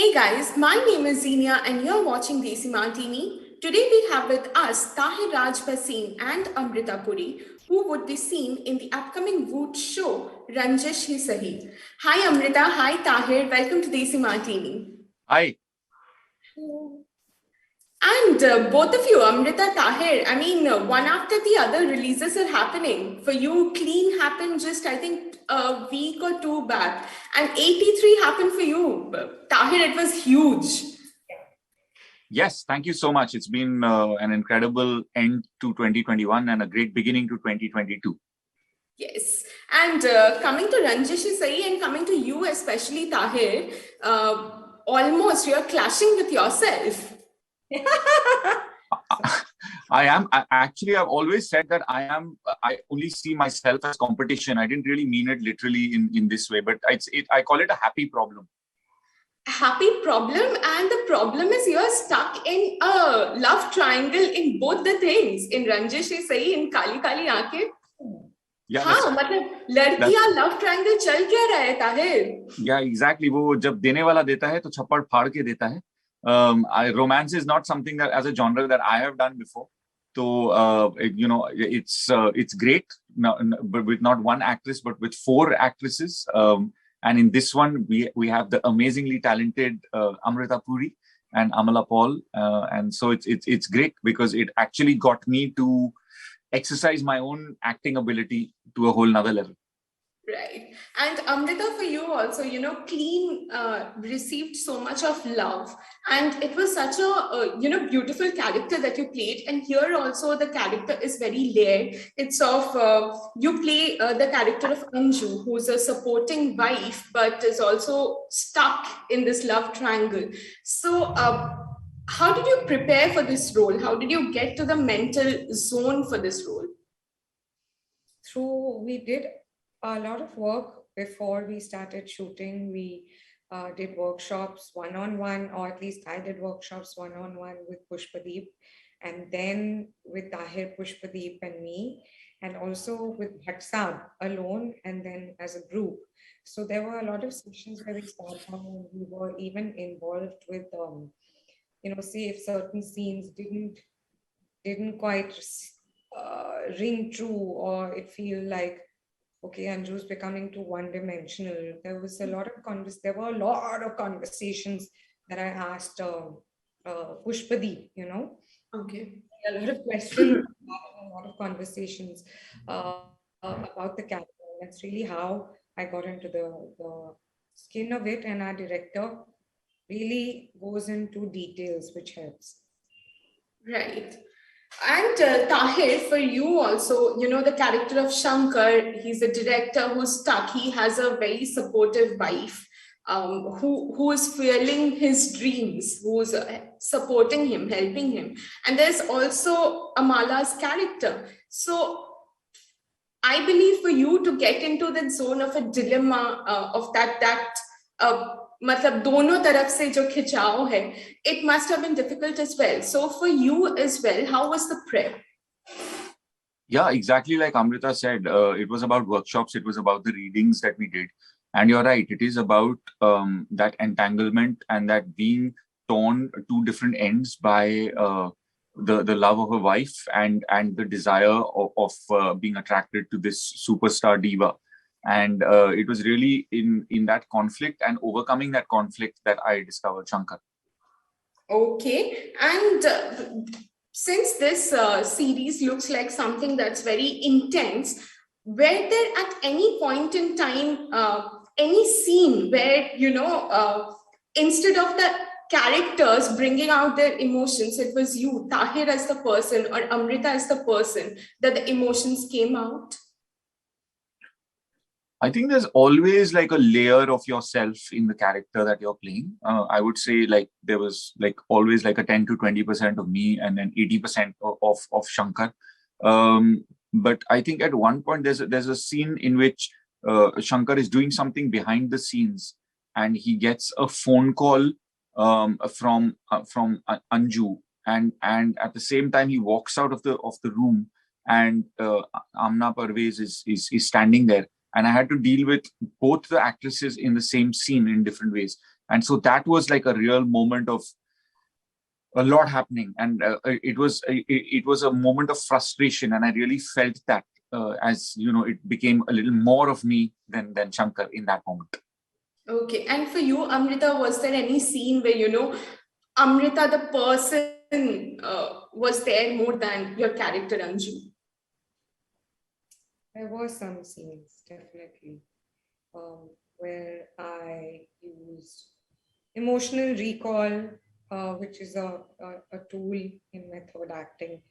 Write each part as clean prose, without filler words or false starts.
Hey guys, my name is Zinia and you're watching Desimartini. Today we have with us Tahir Raj Bhasin and Amrita Puri, who would be seen in the upcoming Voot show, Ranjish Sahi. Hi Amrita, hi Tahir, welcome to Desimartini. Hi. And both of you, Amrita, Tahir, one after the other releases are happening. For you, Clean happened just, I think, a week or two back. And 83 happened for you. Tahir, it was huge. Yes, thank you so much. It's been an incredible end to 2021 and a great beginning to 2022. Yes. And coming to Ranjish Sahi and coming to you, especially Tahir, almost you're clashing with yourself. I've always said that I only see myself as competition. I didn't really mean it literally in this way, but I call it a happy problem. Happy problem, and the problem is you're stuck in a love triangle in both the things. In Ranjish Sahi, in Kaali Kaali Ankhein. मतलब लड़कियां love triangle चल क्या रहा है Tahir? Yeah, exactly. वो जब देने वाला देता है तो छप्पड़ फाड़ के देता है. Romance is not something that as a genre that I have done before. So it's great, but with not one actress, but with 4 actresses. And in this one, we have the amazingly talented Amrita Puri and Amala Paul, and so it's great because it actually got me to exercise my own acting ability to a whole nother level. Right. And Amrita, for you also, Clean received so much of love, and it was such a beautiful character that you played. And here also the character is very layered. It's of you play the character of Anju, who's a supporting wife but is also stuck in this love triangle. So how did you prepare for this role? How did you get to the mental zone for this role? We did a lot of work before we started shooting. We did workshops one-on-one, or at least I did workshops one-on-one with Pushpdeep, and then with Tahir, Pushpdeep and me, and also with Bhatt alone, and then as a group. So there were a lot of sessions where we sat down and we were even involved with, say if certain scenes didn't quite ring true, or it feel like, okay, Anju's becoming too one-dimensional. There were a lot of conversations that I asked Pushpdeep, Okay. A lot of questions, a lot of conversations about the character. That's really how I got into the skin of it, and our director really goes into details, which helps. Right. And Tahir, for you also, the character of Shankar, he's a director who's stuck. He has a very supportive wife who is fueling his dreams, who's supporting him, helping him. And there's also Amala's character. So I believe for you to get into that zone of a dilemma of मतलब दोनों तरफ से जो खिंचाव है, it must have been difficult as well. So for you as well, how was the prep? Yeah, exactly like Amrita said, it was about workshops, it was about the readings that we did. And you're right, it is about that entanglement and that being torn two different ends by the love of a wife and the desire of being attracted to this superstar diva. And it was really in that conflict and overcoming that conflict that I discovered Shankar. Okay. And since this series looks like something that's very intense, were there at any point in time any scene where, instead of the characters bringing out their emotions, it was you, Tahir as the person or Amrita as the person, that the emotions came out? I think there's always like a layer of yourself in the character that you're playing. I would say like there was like always like a 10 to 20% of me and then 80% of Shankar. But I think at one point there's a scene in which Shankar is doing something behind the scenes and he gets a phone call from Anju, and at the same time he walks out of the room and Amna Parvez is standing there. And I had to deal with both the actresses in the same scene in different ways. And so that was like a real moment of a lot happening, and it was a moment of frustration, and I really felt that as it became a little more of me than Shankar in that moment. Okay. And for you, Amrita, was there any scene where, Amrita, the person, was there more than your character, Anju? There were some scenes, definitely, where I used emotional recall, which is a tool in method acting,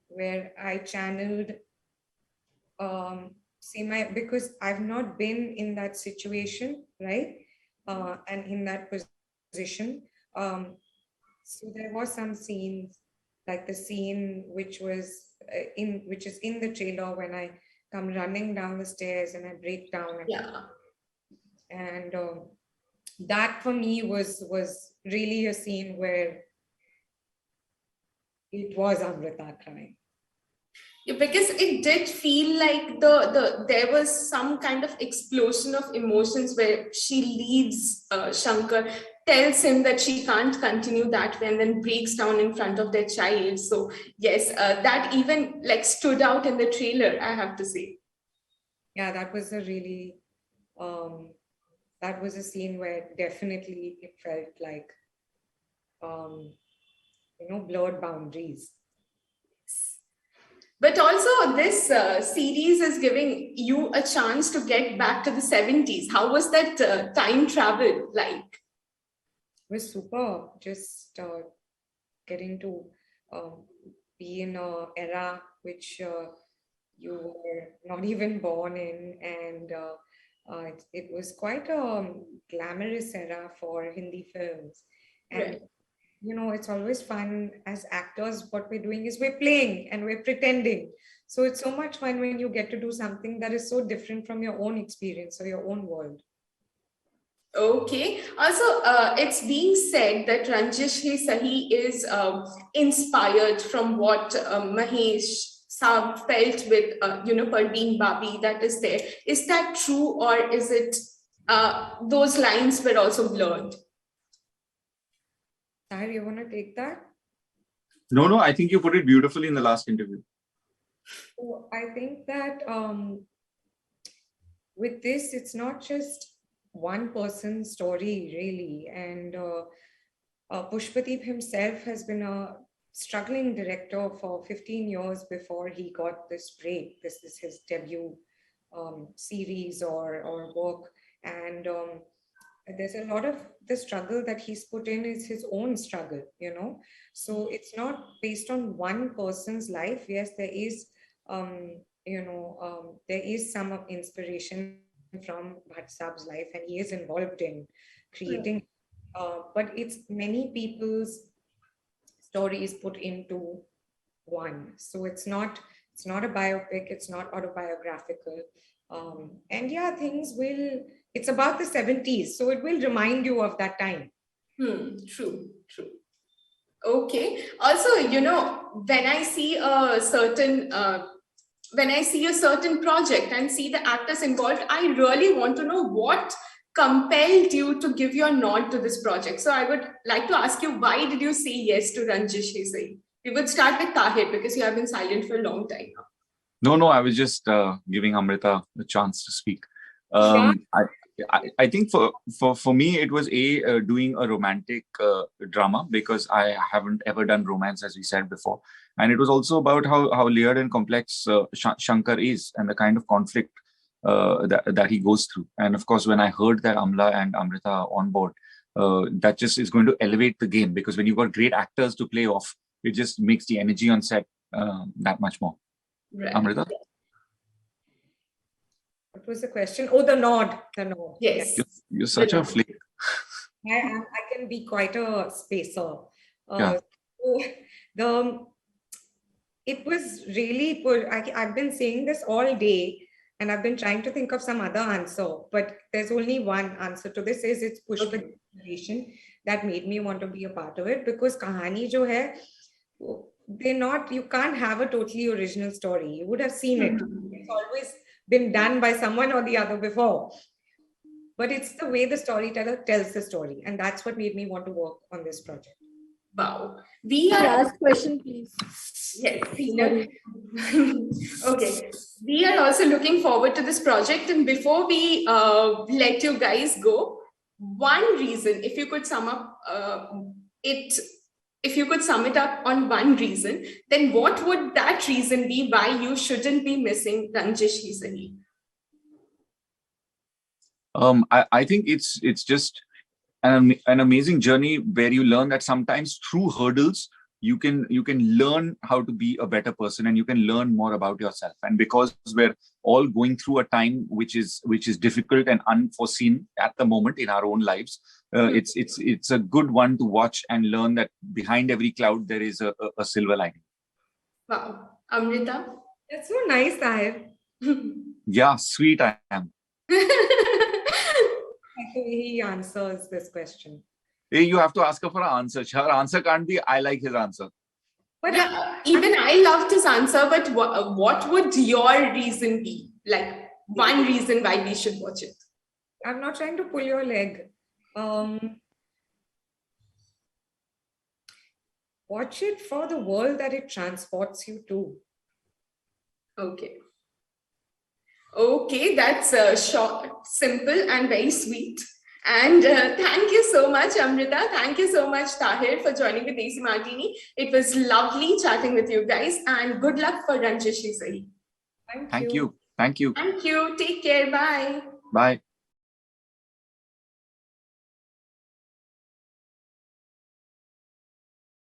where I channeled, because I've not been in that situation, right? And in that position. So there were some scenes, like the scene which is in the trailer, when I come running down the stairs and I break down. Yeah. And that for me was really a scene where it was Amrita crying. Yeah, because it did feel like there was some kind of explosion of emotions where she leaves Shankar, tells him that she can't continue that way, and then breaks down in front of their child. So yes, that even like stood out in the trailer, I have to say. Yeah, that was a really that was a scene where definitely it felt like blurred boundaries. But also, this series is giving you a chance to get back to the 70s. How was that time travel like? It was super. Just getting to be in an era which you were not even born in, and it was quite a glamorous era for Hindi films. And Right. it's always fun as actors. What we're doing is we're playing and we're pretending. So it's so much fun when you get to do something that is so different from your own experience or your own world. Okay. Also, it's being said that Ranjish Sahi is inspired from what Mahesh felt with, Parveen Babi that is there. Is that true, or is it those lines were also blurred? Tahir, you want to take that? No, I think you put it beautifully in the last interview. So I think that with this, it's not just one person's story, really. And Pushpdeep himself has been a struggling director for 15 years before he got this break. This is his debut series or work. And there's a lot of the struggle that he's put in is his own struggle, So it's not based on one person's life. Yes, there is, there is some inspiration from Bhatt Saab's life, and he is involved in creating, but it's many people's stories put into one. So it's not a biopic, it's not autobiographical. And yeah, it's about the 70s, so it will remind you of that time. True. Okay. Also, when I see a certain project and see the actors involved, I really want to know what compelled you to give your nod to this project. So I would like to ask you, why did you say yes to Ranjish Sai? We would start with Tahir, because you have been silent for a long time now. No, I was just giving Amrita a chance to speak. Yeah. I think for me it was doing a romantic drama, because I haven't ever done romance, as we said before, and it was also about how layered and complex Shankar is, and the kind of conflict that he goes through. And of course, when I heard that Amla and Amrita are on board, that just is going to elevate the game, because when you've got great actors to play off, it just makes the energy on set that much more. Right. Amrita? What was the question? Oh, the nod. Yes. You're such a flake. I can be quite a spacer. Yeah. So it was really good. I've been saying this all day, and I've been trying to think of some other answer, but there's only one answer to this. It's Pushpdeep that made me want to be a part of it, because kahani jo hai, you can't have a totally original story. You would have seen it. It's always been done by someone or the other before. but it's the way the storyteller tells the story. And that's what made me want to work on this project. Wow. We are Last question, please. yes, okay. We are also looking forward to this project. And before we let you guys go, one reason, if you could sum up if you could sum it up on one reason, then what would that reason be why you shouldn't be missing Ranjish Sahi? I think it's just an amazing journey where you learn that sometimes through hurdles you can learn how to be a better person, and you can learn more about yourself. And because we're all going through a time which is difficult and unforeseen at the moment in our own lives, it's a good one to watch and learn that behind every cloud there is a silver lining. Wow. Amrita? That's so nice, Tahir. Yeah, sweet I am. Like the way he answers this question. Hey, you have to ask her for an answer. Her answer can't be, I like his answer. But yeah, even I loved his answer, but what would your reason be? Like one reason why we should watch it? I'm not trying to pull your leg. Watch it for the world that it transports you to. Okay. Okay, that's short, simple, and very sweet. And thank you so much, Amrita. Thank you so much, Tahir, for joining with Desimartini. It was lovely chatting with you guys, and good luck for Ranjish Sahi. Thank you. Thank you. Thank you. Take care. Bye. Bye.